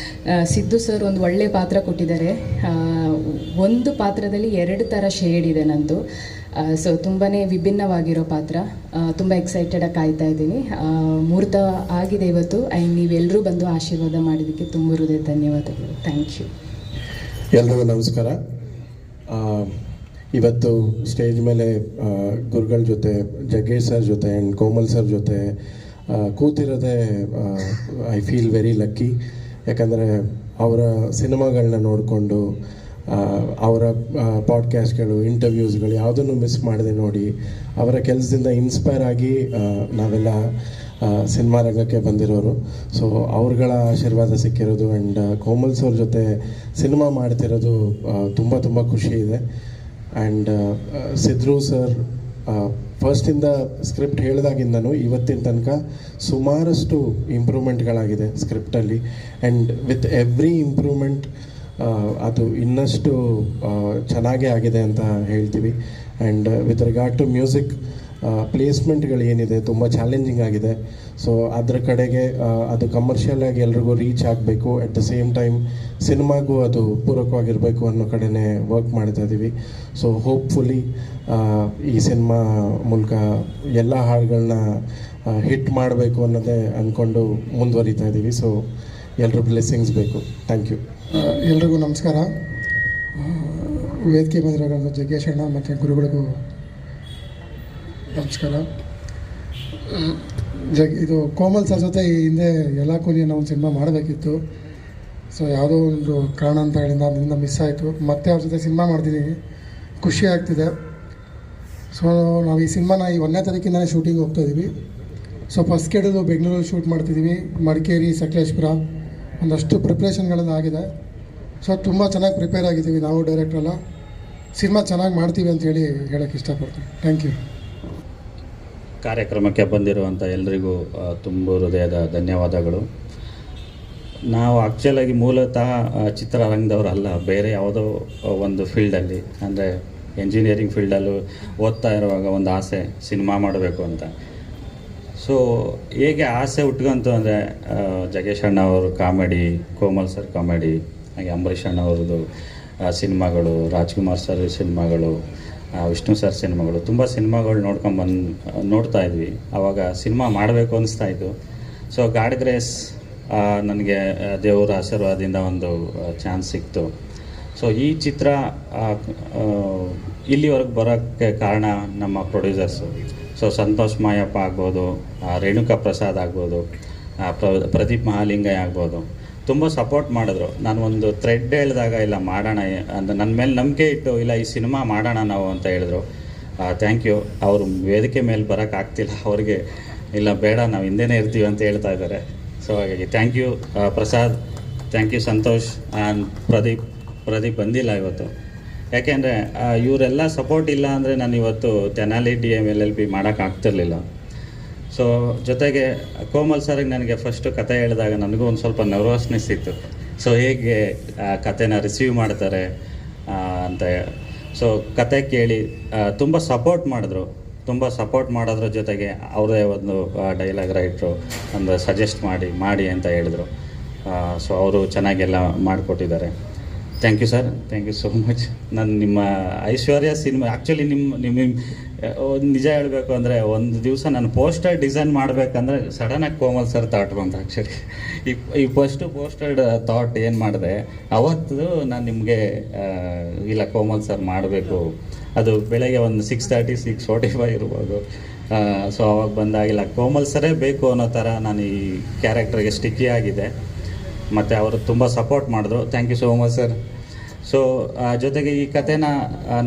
ಸಿದ್ದು ಸರ್ ಒಂದು ಒಳ್ಳೆಯ ಪಾತ್ರ ಕೊಟ್ಟಿದ್ದಾರೆ. ಒಂದು ಪಾತ್ರದಲ್ಲಿ 2 ಥರ ಶೇಡ್ ಇದೆ ನಂದು. ಸೊ ತುಂಬಾ ವಿಭಿನ್ನವಾಗಿರೋ ಪಾತ್ರ. ತುಂಬ ಎಕ್ಸೈಟೆಡಾಗಿ ಕಾಯ್ತಾ ಇದ್ದೀನಿ. ಮುಹೂರ್ತ ಆಗಿದೆ ಇವತ್ತು. ನೀವೆಲ್ಲರೂ ಬಂದು ಆಶೀರ್ವಾದ ಮಾಡಿದ್ದಕ್ಕೆ ತುಂಬ ಹೃದಯ ಧನ್ಯವಾದಗಳು. Thank you. ಎಲ್ರಿಗೂ ನಮಸ್ಕಾರ. ಇವತ್ತು ಸ್ಟೇಜ್ ಮೇಲೆ ಗುರುಗಳ ಜೊತೆ, ಜಗ್ಗೇಶ್ ಸರ್ ಜೊತೆ ಆ್ಯಂಡ್ ಕೋಮಲ್ ಸರ್ ಜೊತೆ ಕೂತಿರೋದೇ ಐ ಫೀಲ್ ವೆರಿ ಲಕ್ಕಿ. ಯಾಕಂದರೆ ಅವರ ಸಿನಿಮಾಗಳನ್ನ ನೋಡಿಕೊಂಡು ಅವರ ಪಾಡ್ಕ್ಯಾಸ್ಟ್ಗಳು, ಇಂಟರ್ವ್ಯೂಸ್ಗಳು ಯಾವುದನ್ನು ಮಿಸ್ ಮಾಡದೆ ನೋಡಿ, ಅವರ ಕೆಲಸದಿಂದ ಇನ್ಸ್ಪೈರ್ ಆಗಿ ನಾವೆಲ್ಲ ಸಿನಿಮಾ ರಂಗಕ್ಕೆ ಬಂದಿರೋರು. ಸೊ ಅವ್ರುಗಳ ಆಶೀರ್ವಾದ ಸಿಕ್ಕಿರೋದು ಆ್ಯಂಡ್ ಕೋಮಲ್ ಸರ್ ಜೊತೆ ಸಿನಿಮಾ ಮಾಡ್ತಿರೋದು ತುಂಬ ತುಂಬ ಖುಷಿ ಇದೆ. ಆ್ಯಂಡ್ ಸಿದ್ರು ಸರ್ ಫಸ್ಟಿಂದ ಸ್ಕ್ರಿಪ್ಟ್ ಹೇಳಿದಾಗಿಂದನೂ ಇವತ್ತಿನ ತನಕ ಸುಮಾರಷ್ಟು ಇಂಪ್ರೂವ್ಮೆಂಟ್ಗಳಾಗಿದೆ ಸ್ಕ್ರಿಪ್ಟಲ್ಲಿ. ಆ್ಯಂಡ್ ವಿತ್ ಎವ್ರಿ ಇಂಪ್ರೂವ್ಮೆಂಟ್ ಅದು ಇನ್ನಷ್ಟು ಚೆನ್ನಾಗೇ ಆಗಿದೆ ಅಂತ ಹೇಳ್ತೀವಿ. And with regard to music ಪ್ಲೇಸ್ಮೆಂಟ್ಗಳು ಏನಿದೆ ತುಂಬ ಚಾಲೆಂಜಿಂಗ್ ಆಗಿದೆ. ಸೊ ಅದರ ಕಡೆಗೆ ಅದು ಕಮರ್ಷಿಯಲ್ ಆಗಿ ಎಲ್ರಿಗೂ ರೀಚ್ ಆಗಬೇಕು, ಅಟ್ ದ ಸೇಮ್ ಟೈಮ್ ಸಿನಿಮಾಗೂ ಅದು ಪೂರಕವಾಗಿರಬೇಕು ಅನ್ನೋ ಕಡೆನೇ ವರ್ಕ್ ಮಾಡ್ತಾ ಇದ್ದೀವಿ. ಸೊ ಹೋಪ್ಫುಲಿ ಈ ಸಿನಿಮಾ ಮೂಲಕ ಎಲ್ಲ ಹಾಡುಗಳನ್ನ ಹಿಟ್ ಮಾಡಬೇಕು ಅನ್ನೋದೇ ಅಂದ್ಕೊಂಡು ಮುಂದುವರಿತಾ ಇದ್ದೀವಿ. ಸೊ ಎಲ್ಲರೂ ಬ್ಲೆಸ್ಸಿಂಗ್ಸ್ ಬೇಕು. Thank you. ಎಲ್ರಿಗೂ ನಮಸ್ಕಾರ. ವೇದಿಕೆ ಬಂದಿರೋ ಜಗ್ಗೇಶ್ ಅಣ್ಣ ಮತ್ತು ಗುರುಗಳಿಗೂ ನಮಸ್ಕಾರ. ಇದು ಕೋಮಲ್ ಸರ್ ಜೊತೆ ಈ ಹಿಂದೆ ಎಲ್ಲ ಕೂಲಿ ನಾವು ಒಂದು ಸಿನಿಮಾ ಮಾಡಬೇಕಿತ್ತು. ಸೊ ಯಾವುದೋ ಒಂದು ಕಾರಣಾಂತರಗಳಿಂದ ಅದರಿಂದ ಮಿಸ್ ಆಯಿತು. ಮತ್ತೆ ಅವ್ರ ಜೊತೆ ಸಿನಿಮಾ ಮಾಡ್ತಿದ್ದೀವಿ, ಖುಷಿ ಆಗ್ತಿದೆ. ಸೊ ನಾವು ಈ ಸಿನಿಮಾನ ಈ 1ನೇ ತಾರೀಕಿಂದಲೇ ಶೂಟಿಂಗ್ ಹೋಗ್ತಾಯಿದ್ದೀವಿ. ಸೊ ಫಸ್ಟ್ ಕೆಡಲು ಬೆಂಗಳೂರಲ್ಲಿ ಶೂಟ್ ಮಾಡ್ತಿದ್ದೀವಿ, ಮಡಿಕೇರಿ, ಸಕಲೇಶ್ಪುರ ಒಂದಷ್ಟು ಪ್ರಿಪ್ರೇಷನ್ಗಳೆಲ್ಲ ಆಗಿದೆ. ಸೊ ತುಂಬ ಚೆನ್ನಾಗಿ ಪ್ರಿಪೇರ್ ಆಗಿದ್ದೀವಿ ನಾವು, ಡೈರೆಕ್ಟ್ರೆಲ್ಲ. ಸಿನಿಮಾ ಚೆನ್ನಾಗಿ ಮಾಡ್ತೀವಿ ಅಂತೇಳಿ ಹೇಳೋಕ್ಕೆ ಇಷ್ಟಪಡ್ತೀನಿ. Thank you. ಕಾರ್ಯಕ್ರಮಕ್ಕೆ ಬಂದಿರುವಂಥ ಎಲ್ರಿಗೂ ತುಂಬ ಹೃದಯದ ಧನ್ಯವಾದಗಳು. ನಾವು ಆ್ಯಕ್ಚುಲಾಗಿ ಮೂಲತಃ ಚಿತ್ರರಂಗದವರಲ್ಲ, ಬೇರೆ ಯಾವುದೋ ಒಂದು ಫೀಲ್ಡಲ್ಲಿ, ಅಂದರೆ ಎಂಜಿನಿಯರಿಂಗ್ ಫೀಲ್ಡಲ್ಲೂ ಓದ್ತಾ ಇರುವಾಗ ಒಂದು ಆಸೆ ಸಿನಿಮಾ ಮಾಡಬೇಕು ಅಂತ. ಸೊ ಹೇಗೆ ಆಸೆ ಹುಟ್ಕೊಂತು ಅಂದರೆ ಜಗ್ಗೇಶ್ ಅಣ್ಣ ಅವರು ಕಾಮಿಡಿ, ಕೋಮಲ್ ಸರ್ ಕಾಮಿಡಿ, ಹಾಗೆ ಅಂಬರೀಷ್ ಅಣ್ಣ ಅವ್ರದ್ದು ಸಿನಿಮಾಗಳು, ರಾಜ್ಕುಮಾರ್ ಸರ್ ಸಿನಿಮಾಗಳು, ವಿಷ್ಣು ಸರ್ ಸಿನಿಮಾಗಳು, ತುಂಬ ಸಿನಿಮಾಗಳು ನೋಡ್ತಾ ಇದ್ವಿ. ಆವಾಗ ಸಿನಿಮಾ ಮಾಡಬೇಕು ಅನಿಸ್ತಾಯಿತ್ತು. ಸೊ ಗಾಡ್ ಗ್ರೇಸ್ ನನಗೆ ದೇವರ ಆಶೀರ್ವಾದದಿಂದ ಒಂದು ಚಾನ್ಸ್ ಸಿಕ್ತು. ಸೊ ಈ ಚಿತ್ರ ಇಲ್ಲಿವರೆಗೆ ಬರೋಕ್ಕೆ ಕಾರಣ ನಮ್ಮ ಪ್ರೊಡ್ಯೂಸರ್ಸು. ಸೊ ಸಂತೋಷ್ ಮಾಯಪ್ಪ ಆಗ್ಬೋದು, ರೇಣುಕಾ ಪ್ರಸಾದ್ ಆಗ್ಬೋದು, ಪ್ರದೀಪ್ ಮಹಾಲಿಂಗಯ್ಯ ಆಗ್ಬೋದು, ತುಂಬ ಸಪೋರ್ಟ್ ಮಾಡಿದ್ರು. ನಾನು ಒಂದು ಥ್ರೆಡ್ ಹೇಳಿದಾಗ ಇಲ್ಲ ಮಾಡೋಣ ಅಂತ ನನ್ನ ಮೇಲೆ ನಂಬಿಕೆ ಇಟ್ಟು ಇಲ್ಲ ಈ ಸಿನಿಮಾ ಮಾಡೋಣ ನಾವು ಅಂತ ಹೇಳಿದ್ರು. Thank you. ಅವರು ವೇದಿಕೆ ಮೇಲೆ ಬರೋಕ್ಕಾಗ್ತಿಲ್ಲ, ಅವ್ರಿಗೆ ಇಲ್ಲ ಬೇಡ ನಾವು ಹಿಂದೆನೇ ಇರ್ತೀವಿ ಅಂತ ಹೇಳ್ತಾ ಇದ್ದಾರೆ. ಸೊ ಹಾಗಾಗಿ thank you Prasad, thank you Santosh and Pradeep ಬಂದಿಲ್ಲ ಇವತ್ತು. ಯಾಕೆಂದರೆ ಇವರೆಲ್ಲ ಸಪೋರ್ಟ್ ಇಲ್ಲ ಅಂದರೆ ನಾನು ಇವತ್ತು ತೆನಾಲಿ DM LLB ಮಾಡೋಕ್ಕಾಗ್ತಿರ್ಲಿಲ್ಲ. ಸೊ ಜೊತೆಗೆ ಕೋಮಲ್ ಸರ್ಗೆ ನನಗೆ ಫಸ್ಟು ಕತೆ ಹೇಳಿದಾಗ ನನಗೂ ಒಂದು ಸ್ವಲ್ಪ ನರ್ವಸ್ನೆಸ್ ಇತ್ತು. ಸೊ ಹೇಗೆ ಕತೆನ ರಿಸೀವ್ ಮಾಡ್ತಾರೆ ಅಂತ. ಸೊ ಕತೆ ಕೇಳಿ ತುಂಬ ಸಪೋರ್ಟ್ ಮಾಡೋದ್ರ ಜೊತೆಗೆ ಅವರೇ ಒಂದು ಡೈಲಾಗ್ ರೈಟ್ರು ಒಂದು ಸಜೆಸ್ಟ್ ಮಾಡಿ ಅಂತ ಹೇಳಿದ್ರು. ಸೊ ಅವರು ಚೆನ್ನಾಗೆಲ್ಲ ಮಾಡಿಕೊಟ್ಟಿದ್ದಾರೆ. Thank you sir, thank you so much. ನಾನು ನಿಮ್ಮ ಐಶ್ವರ್ಯ ಸಿನಿಮಾ ಆ್ಯಕ್ಚುಲಿ ನಿಮ್ಮ ನಿಜ ಹೇಳಬೇಕು ಅಂದರೆ ಒಂದು ದಿವಸ ನಾನು ಪೋಸ್ಟರ್ ಡಿಸೈನ್ ಮಾಡಬೇಕಂದ್ರೆ ಸಡನ್ನಾಗಿ ಕೋಮಲ್ ಸರ್ ಥಾಟ್ ಬಂತು. ಆ್ಯಕ್ಚುಲಿ ಈ ಫಸ್ಟು ಪೋಸ್ಟರ್ ಥಾಟ್ ಏನು ಮಾಡಿದೆ ಅವತ್ತು ನಾನು ನಿಮಗೆ ಇಲ್ಲ ಕೋಮಲ್ ಸರ್ ಮಾಡಬೇಕು, ಅದು ಬೆಳಗ್ಗೆ ಒಂದು 6:30 6:45 ಇರ್ಬೋದು. ಸೊ ಅವಾಗ ಬಂದಾಗಿಲ್ಲ ಕೋಮಲ್ ಸರೇ ಬೇಕು ಅನ್ನೋ ಥರ ನಾನು ಈ ಕ್ಯಾರೆಕ್ಟರ್ಗೆ ಸ್ಟಿಕ್ಕಿ ಆಗಿದೆ. ಮತ್ತು ಅವರು ತುಂಬ ಸಪೋರ್ಟ್ ಮಾಡಿದ್ರು. Thank you so much sir. So ಜೊತೆಗೆ ಈ ಕಥೆನ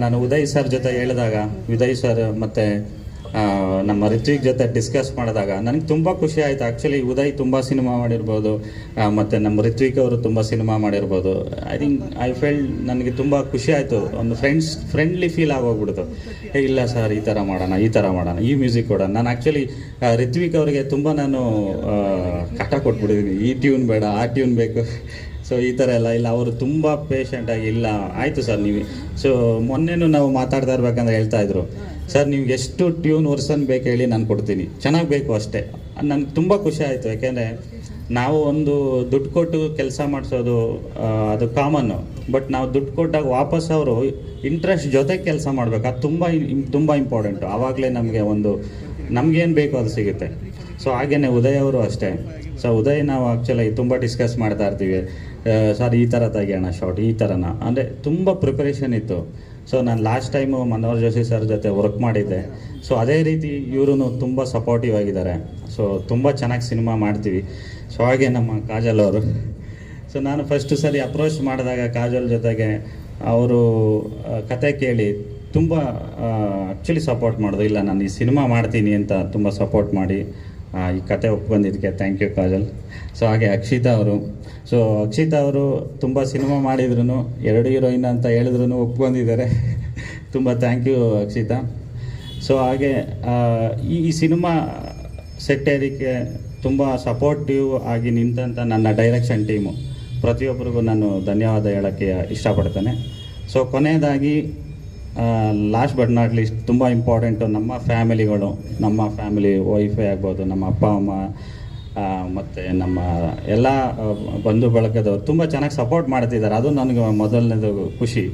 ನಾನು ಉದಯ್ ಸರ್ ಜೊತೆ ಹೇಳಿದಾಗ, ಉದಯ್ ಸರ್ ಮತ್ತು ನಮ್ಮ ರಿತ್ವಿಕ್ ಜೊತೆ ಡಿಸ್ಕಸ್ ಮಾಡಿದಾಗ ನನಗೆ ತುಂಬ ಖುಷಿ ಆಯಿತು. ಆ್ಯಕ್ಚುಲಿ ಉದಯ್ ತುಂಬ ಸಿನಿಮಾ ಮಾಡಿರ್ಬೋದು, ಮತ್ತು ನಮ್ಮ ರಿತ್ವಿಕ್ ಅವರು ತುಂಬ ಸಿನಿಮಾ ಮಾಡಿರ್ಬೋದು. ಐ ಫೆಲ್ಟ್ ನನಗೆ ತುಂಬ ಖುಷಿ ಆಯಿತು. ಒಂದು ಫ್ರೆಂಡ್ಲಿ ಫೀಲ್ ಆಗೋಗ್ಬಿಡ್ತು. ಇಲ್ಲ ಸರ್ ಈ ಥರ ಮಾಡೋಣ, ಈ ಮ್ಯೂಸಿಕ್ ಕೊಡೋಣ. ನಾನು ಆ್ಯಕ್ಚುಲಿ ರಿತ್ವಿಕ್ ಅವರಿಗೆ ತುಂಬ ನಾನು ಕಾಟ ಕೊಟ್ಬಿಟ್ಟಿದ್ದೀನಿ, ಈ ಟ್ಯೂನ್ ಬೇಡ ಆ ಟ್ಯೂನ್ ಬೇಕು. ಸೊ ಈ ಥರ ಇಲ್ಲ ಅವರು ತುಂಬ ಪೇಷಂಟಾಗಿ ಇಲ್ಲ ಆಯಿತು ಸರ್ ನೀವು. ಸೊ ಮೊನ್ನೆನೂ ನಾವು ಮಾತಾಡ್ತಾ ಇರ್ಬೇಕಂದ್ರೆ ಹೇಳ್ತಾಯಿದ್ರು, ಸರ್ ನೀವು ಎಷ್ಟು ಟ್ಯೂನ್ ವರ್ಷನ್ ಬೇಕು ಹೇಳಿ ನಾನು ಕೊಡ್ತೀನಿ, ಚೆನ್ನಾಗಿ ಬೇಕು ಅಷ್ಟೇ. ನನಗೆ ತುಂಬ ಖುಷಿ ಆಯಿತು. ಯಾಕೆಂದರೆ ನಾವು ಒಂದು ದುಡ್ಡು ಕೊಟ್ಟು ಕೆಲಸ ಮಾಡಿಸೋದು ಅದು ಕಾಮನ್ನು, ಬಟ್ ನಾವು ದುಡ್ಡು ಕೊಟ್ಟಾಗ ವಾಪಸ್ ಅವರು ಇಂಟ್ರೆಸ್ಟ್ ಜೊತೆ ಕೆಲಸ ಮಾಡಬೇಕು, ಅದು ತುಂಬ ಇಂಪಾರ್ಟೆಂಟು. ಆವಾಗಲೇ ನಮಗೇನು ಬೇಕೋ ಅದು ಸಿಗುತ್ತೆ. ಸೊ ಹಾಗೆಯೇ ಉದಯ್ ಅವರು ಅಷ್ಟೇ. ಸೊ ಉದಯ್ ನಾವು ಆ್ಯಕ್ಚುಲಿ ತುಂಬ ಡಿಸ್ಕಸ್ ಮಾಡ್ತಾ ಇರ್ತೀವಿ, ಸರ್ ಈ ಥರ ತೆಗಿಯೋಣ ಶಾರ್ಟ್, ಈ ಥರನ ಅಂದರೆ ತುಂಬ ಪ್ರಿಪರೇಷನ್ ಇತ್ತು. ಸೊ ನಾನು last time Manohar Joshi sir ಜೊತೆ ವರ್ಕ್ ಮಾಡಿದ್ದೆ. ಸೊ ಅದೇ ರೀತಿ ಇವರು ತುಂಬ ಸಪೋರ್ಟಿವ್ ಆಗಿದ್ದಾರೆ. ಸೊ ತುಂಬ ಚೆನ್ನಾಗಿ ಸಿನಿಮಾ ಮಾಡ್ತೀವಿ. ಸೊ ಹಾಗೆ ನಮ್ಮ ಕಾಜಲ್ ಅವರು. ಸೊ ನಾನು ಫಸ್ಟು ಸರಿ ಅಪ್ರೋಚ್ ಮಾಡಿದಾಗ ಕಾಜಲ್ ಜೊತೆಗೆ ಅವರು ಕತೆ ಕೇಳಿ ತುಂಬ ಆ್ಯಕ್ಚುಲಿ ಸಪೋರ್ಟ್ ಮಾಡೋದು, ಇಲ್ಲ ನಾನು ಈ ಸಿನಿಮಾ ಮಾಡ್ತೀನಿ ಅಂತ ತುಂಬ ಸಪೋರ್ಟ್ ಮಾಡಿ ಈ ಕತೆ ಒಪ್ಕೊಂಡಿದ್ದಕ್ಕೆ ಥ್ಯಾಂಕ್ ಯು ಕಾಜಲ್. ಸೊ ಹಾಗೆ ಅಕ್ಷಿತಾ ಅವರು, ಸೊ ಅಕ್ಷಿತಾ ಅವರು ತುಂಬ ಸಿನಿಮಾ ಮಾಡಿದ್ರು, 2 ಹೀರೋಯಿನ್ ಅಂತ ಹೇಳಿದ್ರು ಒಪ್ಕೊಂಡಿದ್ದಾರೆ. ತುಂಬ ಥ್ಯಾಂಕ್ ಯು ಅಕ್ಷಿತಾ. ಸೊ ಹಾಗೆ ಈ ಸಿನಿಮಾ ಸೆಟ್ಟೇರಿಕೆ ತುಂಬ ಸಪೋರ್ಟಿವ್ ಆಗಿ ನಿಂತಂಥ ನನ್ನ ಡೈರೆಕ್ಷನ್ ಟೀಮು ಪ್ರತಿಯೊಬ್ಬರಿಗೂ ನಾನು ಧನ್ಯವಾದ ಹೇಳೋಕ್ಕೆ ಇಷ್ಟಪಡ್ತೇನೆ. ಸೊ ಕೊನೆಯದಾಗಿ ಲಾಸ್ಟ್ ಬಟ್ ನಾಟ್ ಲೀಸ್ಟ್ ತುಂಬ ಇಂಪಾರ್ಟೆಂಟು, ನಮ್ಮ ಫ್ಯಾಮಿಲಿಗಳು, ನಮ್ಮ ಫ್ಯಾಮಿಲಿ ವೈಫೇ ಆಗ್ಬೋದು, ನಮ್ಮ ಅಪ್ಪ ಅಮ್ಮ ಮತ್ತು ನಮ್ಮ ಎಲ್ಲ ಬಂಧು ಬಳಗದವರು ತುಂಬ ಚೆನ್ನಾಗಿ ಸಪೋರ್ಟ್ ಮಾಡ್ತಿದ್ದಾರೆ. ಅದು ನನಗೆ ಮೊದಲನೇದು ಖುಷಿ,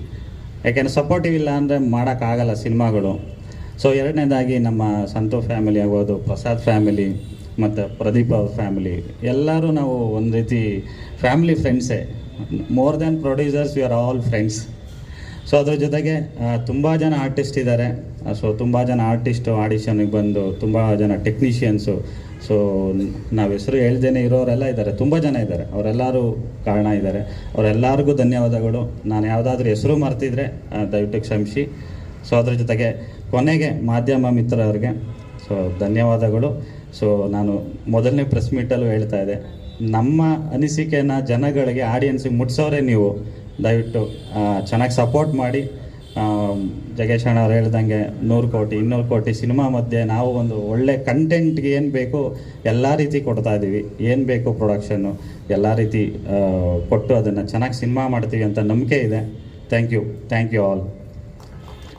ಯಾಕೆಂದರೆ ಸಪೋರ್ಟಿವ್ ಇಲ್ಲ ಅಂದರೆ ಮಾಡೋಕ್ಕಾಗಲ್ಲ ಸಿನಿಮಾಗಳು. ಸೊ ಎರಡನೇದಾಗಿ ನಮ್ಮ ಸಂತು ಫ್ಯಾಮಿಲಿ ಆಗ್ಬೋದು, ಪ್ರಸಾದ್ ಫ್ಯಾಮಿಲಿ ಮತ್ತು ಪ್ರದೀಪ್ ಅವ್ರ ಫ್ಯಾಮಿಲಿ, ಎಲ್ಲರೂ ನಾವು ಒಂದು ರೀತಿ ಫ್ಯಾಮಿಲಿ ಫ್ರೆಂಡ್ಸೇ. More than producers, we are all friends. So ಅದ್ರ ಜೊತೆಗೆ ತುಂಬ ಜನ ಆರ್ಟಿಸ್ಟ್ ಇದ್ದಾರೆ. ಸೊ ತುಂಬ ಜನ ಆರ್ಟಿಸ್ಟು ಆಡಿಷನ್ಗೆ ಬಂದು, ತುಂಬ ಜನ ಟೆಕ್ನಿಷಿಯನ್ಸು, ಸೊ ನಾವು ಹೆಸರು ಹೇಳ್ದೇನೆ ಇರೋರೆಲ್ಲ ಇದ್ದಾರೆ, ತುಂಬ ಜನ ಇದ್ದಾರೆ, ಅವರೆಲ್ಲರೂ ಕಾರಣ ಇದ್ದಾರೆ. ಅವರೆಲ್ಲರಿಗೂ ಧನ್ಯವಾದಗಳು. ನಾನು ಯಾವುದಾದ್ರೂ ಹೆಸರು ಮರ್ತಿದ್ರೆ ದಯವಿಟ್ಟು ಕ್ಷಮಿಸಿ. ಸೊ ಅದ್ರ ಜೊತೆಗೆ ಕೊನೆಗೆ ಮಾಧ್ಯಮ ಮಿತ್ರರಿಗೆ ಸೊ ಧನ್ಯವಾದಗಳು. ಸೊ ನಾನು ಮೊದಲನೇ ಪ್ರೆಸ್ ಮೀಟಲ್ಲೂ ಹೇಳ್ತಾ ಇದ್ದೆ, ನಮ್ಮ ಅನಿಸಿಕೆನ ಜನಗಳಿಗೆ, ಆಡಿಯನ್ಸಿಗೆ ಮುಟ್ಸೋರೆ ನೀವು. ದಯವಿಟ್ಟು ಚೆನ್ನಾಗಿ ಸಪೋರ್ಟ್ ಮಾಡಿ. ಜಗೇಶ್ ಅಣ್ಣ ಅವ್ರು ಹೇಳ್ದಂಗೆ 100 ಕೋಟಿ 200 ಕೋಟಿ ಸಿನಿಮಾ ಮಧ್ಯೆ ನಾವು ಒಂದು ಒಳ್ಳೆ ಕಂಟೆಂಟ್ಗೆ ಏನು ಬೇಕು ಎಲ್ಲ ರೀತಿ ಕೊಡ್ತಾ ಇದ್ದೀವಿ. ಏನು ಬೇಕು ಪ್ರೊಡಕ್ಷನ್ನು ಎಲ್ಲ ರೀತಿ ಕೊಟ್ಟು ಅದನ್ನು ಚೆನ್ನಾಗಿ ಸಿನಿಮಾ ಮಾಡ್ತೀವಿ ಅಂತ ನಂಬಿಕೆ ಇದೆ. Thank you all.